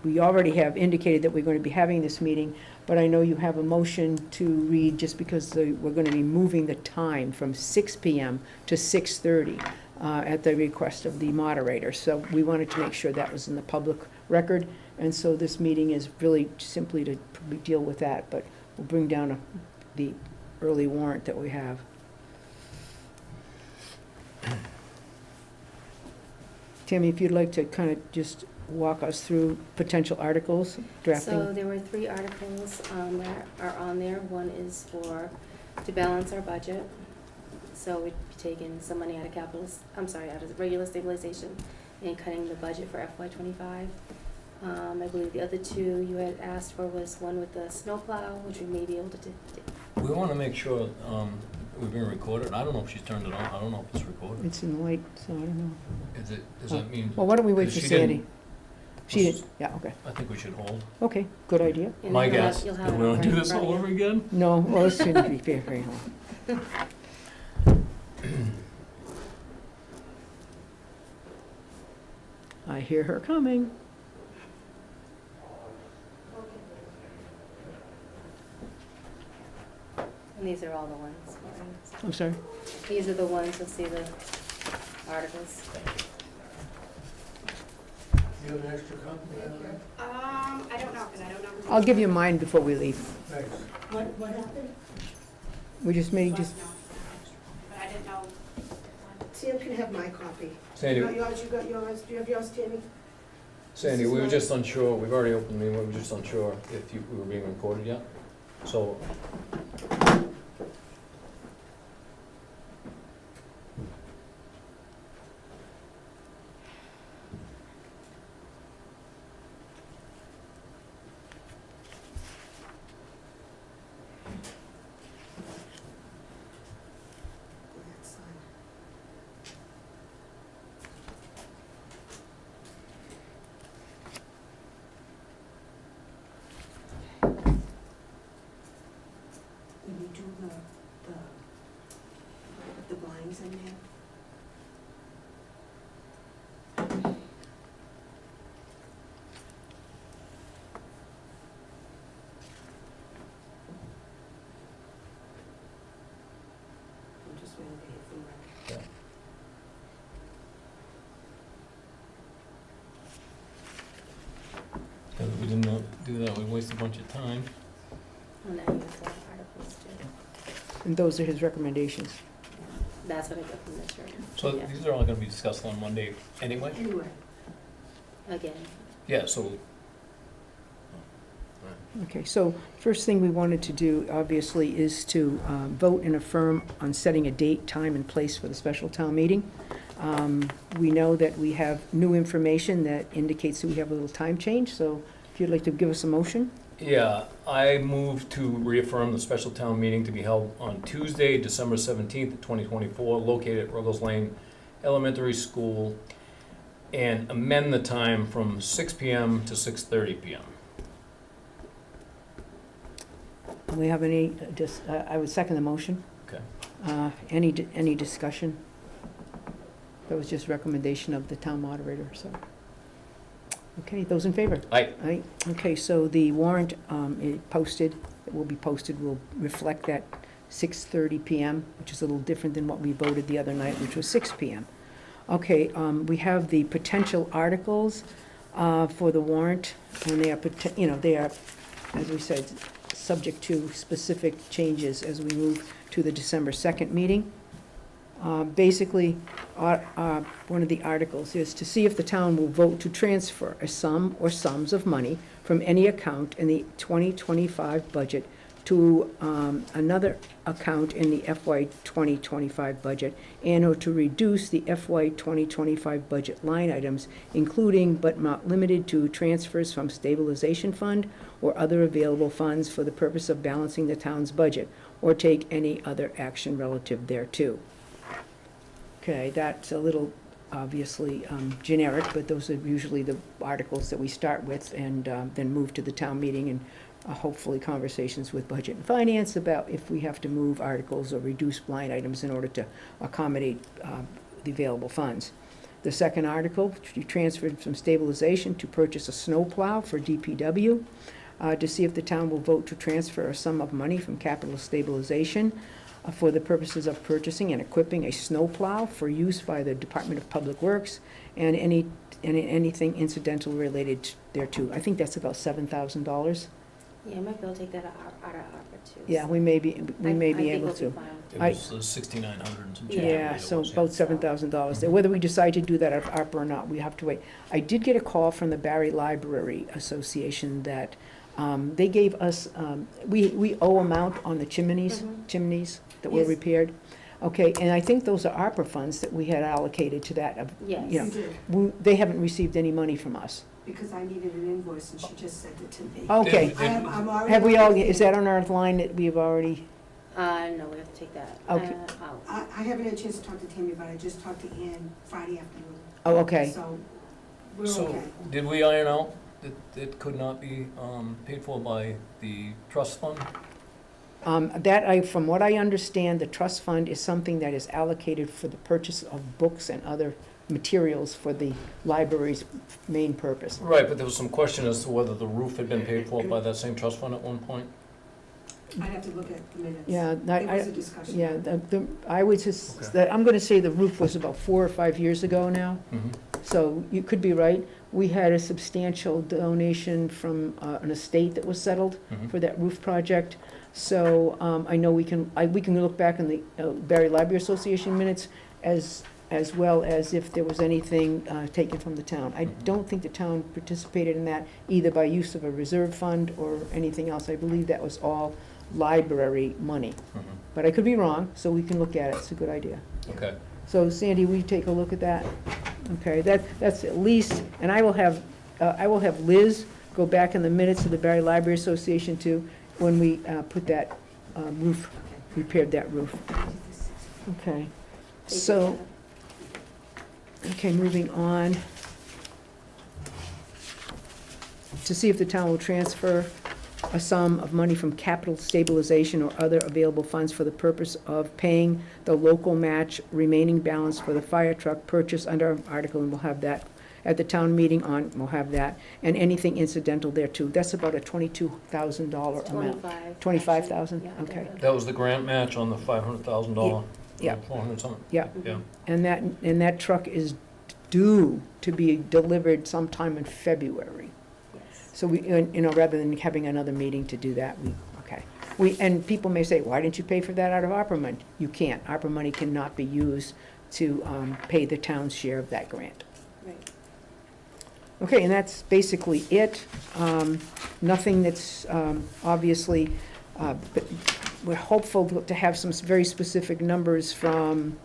we already have indicated that we're going to be having this meeting, but I know you have a motion to read just because we're going to be moving the time from 6 PM to 6:30 at the request of the moderator. So we wanted to make sure that was in the public record, and so this meeting is really simply to deal with that, but we'll bring down the early warrant that we have. Tammy, if you'd like to kind of just walk us through potential articles, drafting. So there were 3 articles that are on there. One is to balance our budget. So we'd be taking some money out of out of regular stabilization and cutting the budget for FY '25. I believe the other 2 you had asked for was one with the snowplow, which we may be able to do. We want to make sure we're being recorded. I don't know if she's turned it on. I don't know if it's recorded. It's in white, so I don't know. Does that mean? Well, why don't we wait for She Sandy? didn't- She did, yeah, okay. I think we should hold. Okay, good idea. And My you'll have- guess. you'll Do have we it want to do right in this front all of over you. again? No, well, it's going to be very long. I hear her coming. And these are all the ones. I'm sorry. These are the ones, you'll see the articles. You have an extra copy? I don't know, because I don't know. I'll give you mine before we leave. Thanks. What happened? We just made, But I didn't know. Sam can have my copy. Sandy, You got yours, do you have yours, Tammy? Sandy, we were just unsure. We've already opened the meeting. We were just unsure if we were being recorded yet. So. That's fine. When you do the blinds in there? I'm just waiting to hear from Rick. Because if we didn't do that, we'd waste a bunch of time. And then here's the articles too. and those are his recommendations. That's what I got from this room. So Yeah. these are all going to be discussed on Monday anyway? Anyway, Again, Yeah, so. Okay, so first thing we wanted to do, obviously, is to vote and affirm on setting a date, time, and place for the special town meeting. We know that we have new information that indicates that we have a little time change, so if you'd like to give us a motion? Yeah, I move to reaffirm the special town meeting to be held on Tuesday, December 17th, 2024, located at Ruggles Lane Elementary School, and amend the time from 6 PM to 6:30 PM. Do we have any, I would second the motion. Okay. Any discussion? That was just recommendation of the town moderator, so. Okay, those in favor? Aye. Aye. Okay, so the warrant that will be posted will reflect that 6:30 PM, which is a little different than what we voted the other night, which was 6 PM. Okay, we have the potential articles for the warrant, and they are, as we said, subject to specific changes as we move to the December 2nd meeting. Basically, one of the articles is to see if the town will vote to transfer a sum or sums of money from any account in the 2025 budget to another account in the FY 2025 budget, and/or to reduce the FY 2025 budget line items, including but not limited to transfers from stabilization fund or other available funds for the purpose of balancing the town's budget, or take any other action relative thereto. Okay, that's a little obviously generic, but those are usually the articles that we start with and then move to the town meeting, and hopefully conversations with Budget and Finance about if we have to move articles or reduce line items in order to accommodate the available funds. The second article, to transfer from stabilization to purchase a snowplow for DPW. To see if the town will vote to transfer a sum of money from capital stabilization for the purposes of purchasing and equipping a snowplow for use by the Department of Public Works and anything incidental related thereto. I think that's about $7,000. Yeah, I might be able to take that out of ARPA too. Yeah, so we may be I able think we'll to. be fine with It that. was 6,900 and some Yeah. change. I Yeah, believe it so was, yeah. about $7,000 there. Whether we decide to do that out of ARPA or not, we have to wait. I did get a call from the Barre Library Association that they gave us, we owe amount on the chimneys that were Yes. repaired. Okay, and I think those are ARPA funds that we had allocated to that. Yes. Yeah. You did, They haven't received any money from us. because I needed an invoice and she just sent it to me. Okay, I'm already. have we all, is that on our line that we've already, No, we have to take that Okay. out. I haven't had a chance to talk to Tammy, but I just talked to Ann Friday afternoon. oh, okay. So, we're So, okay. did we iron out that it could not be paid for by the trust fund? From what I understand, the trust fund is something that is allocated for the purchase of books and other materials for the library's main purpose. Right, but there was some question as to whether the roof had been paid for by that same trust fund at one point. I'd have to look at the minutes. Yeah, There was a discussion. yeah, I would just, Okay. I'm gonna say the roof was about 4 or 5 years ago now, so you could be right. We had a substantial donation from an estate that was settled for that roof project. So I know we can look back in the Barre Library Association minutes as well as if there was anything taken from the town. I don't think the town participated in that either by use of a reserve fund or anything else. I believe that was all library money. But I could be wrong, so we can look at it. It's a good idea. Okay. So Sandy, will you take a look at that? Okay, that's at least, and I will have Liz go back in the minutes of the Barre Library Association too, when we put that roof, repaired that roof. Okay, Take so, that okay, moving on. To see if the town will transfer a sum of money from capital stabilization or other available funds for the purpose of paying the local match remaining balance for the fire truck purchase under article, and we'll have that at the town meeting we'll have that, and anything incidental thereto. That's about a $22,000 amount. 25. 25,000? Yeah, Okay. That was the grant match on the $500,000? Yeah. 400 something? Yeah. Yeah. And that truck is due to be delivered sometime in February. Yes. So we, rather than having another meeting to do that, and people may say, why didn't you pay for that out of ARPA money? You can't. ARPA money cannot be used to pay the town's share of that grant. Right. Okay, and that's basically it. Nothing that's obviously, but we're hopeful to have some very specific numbers from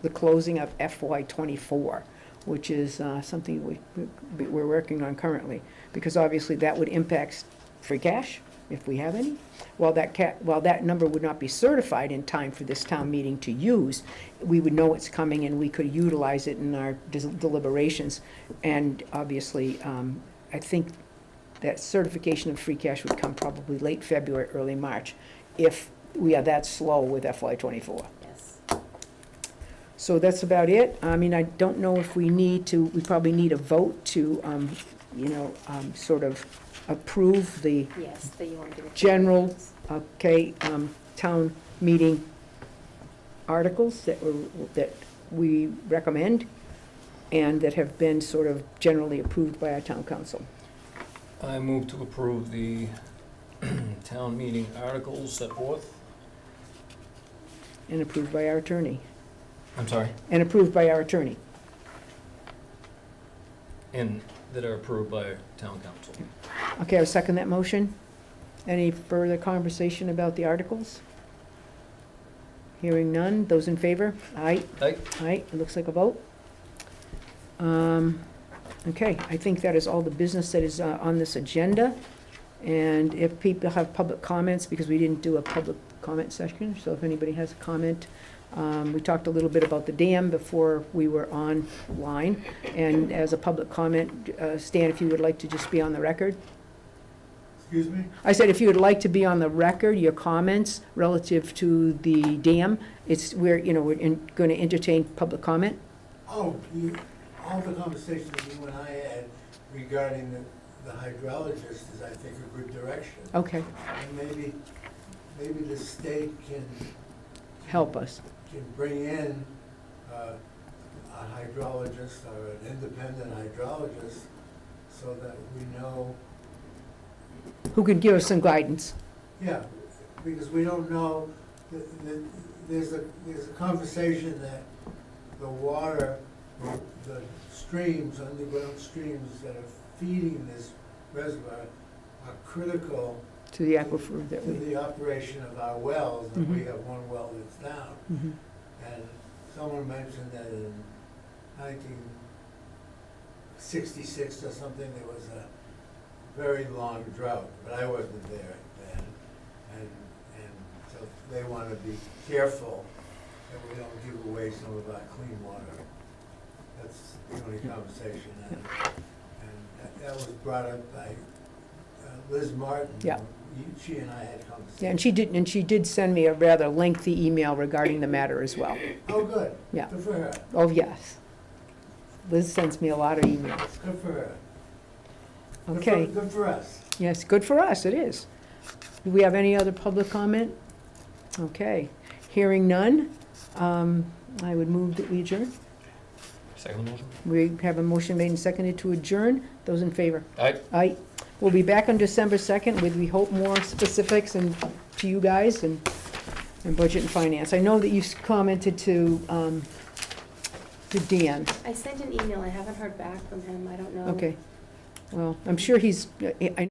the closing of FY '24, which is something we're working on currently, because obviously that would impact free cash, if we have any. While that number would not be certified in time for this town meeting to use, we would know it's coming and we could utilize it in our deliberations. And obviously, I think that certification of free cash would come probably late February, early March, if we are that slow with FY '24. Yes. So that's about it. I mean, I don't know if we probably need a vote to, sort of approve the Yes, that you want to do. the General- changes. town meeting articles that we recommend and that have been sort of generally approved by our town council. I move to approve the town meeting articles set forth. And approved by our attorney. I'm sorry? And approved by our attorney. And that are approved by town council. Okay, I'll second that motion. Any further conversation about the articles? Hearing none. Those in favor? Aye. Aye. Aye, it looks like a vote. Okay, I think that is all the business that is on this agenda. And if people have public comments, because we didn't do a public comment session, so if anybody has a comment, we talked a little bit about the dam before we were online. And as a public comment, Stan, if you would like to just be on the record. Excuse me? I said if you would like to be on the record, your comments relative to the dam, we're going to entertain public comment. Oh, all the conversations that you and I had regarding the hydrologist is, I think, a good direction. Okay, And maybe the state can help us. bring in a hydrologist or an independent hydrologist so that we know, Who could give us some guidance? yeah, because we don't know, there's a conversation that the water, the streams, underground streams that are feeding this reservoir are critical To the aquifer that to we, the operation of our wells, and we Mhm. have one well that's down. Mhm. And someone mentioned that in 1966 or something, there was a very long drought, but I wasn't there then. And so they want to be careful that we don't give away some of our clean water. That's the only conversation. And that was brought up by Liz Martin. Yeah. She and I had conversations. Yeah, and she did send me a rather lengthy email regarding the matter as well. Oh, good. Yeah. Good for her. Oh, yes. Liz sends me a lot of emails. Good for her. Okay, Good for us. yes, good for us, it is. Do we have any other public comment? Okay, hearing none, I would move that we adjourn. Second motion? We have a motion made and seconded to adjourn. Those in favor? Aye. Aye. We'll be back on December 2nd with, we hope, more specifics and to you guys and budget and finance. I know that you commented to Dan. I sent an email, I haven't heard back from him, I don't know. Okay. Well, I'm sure he's, I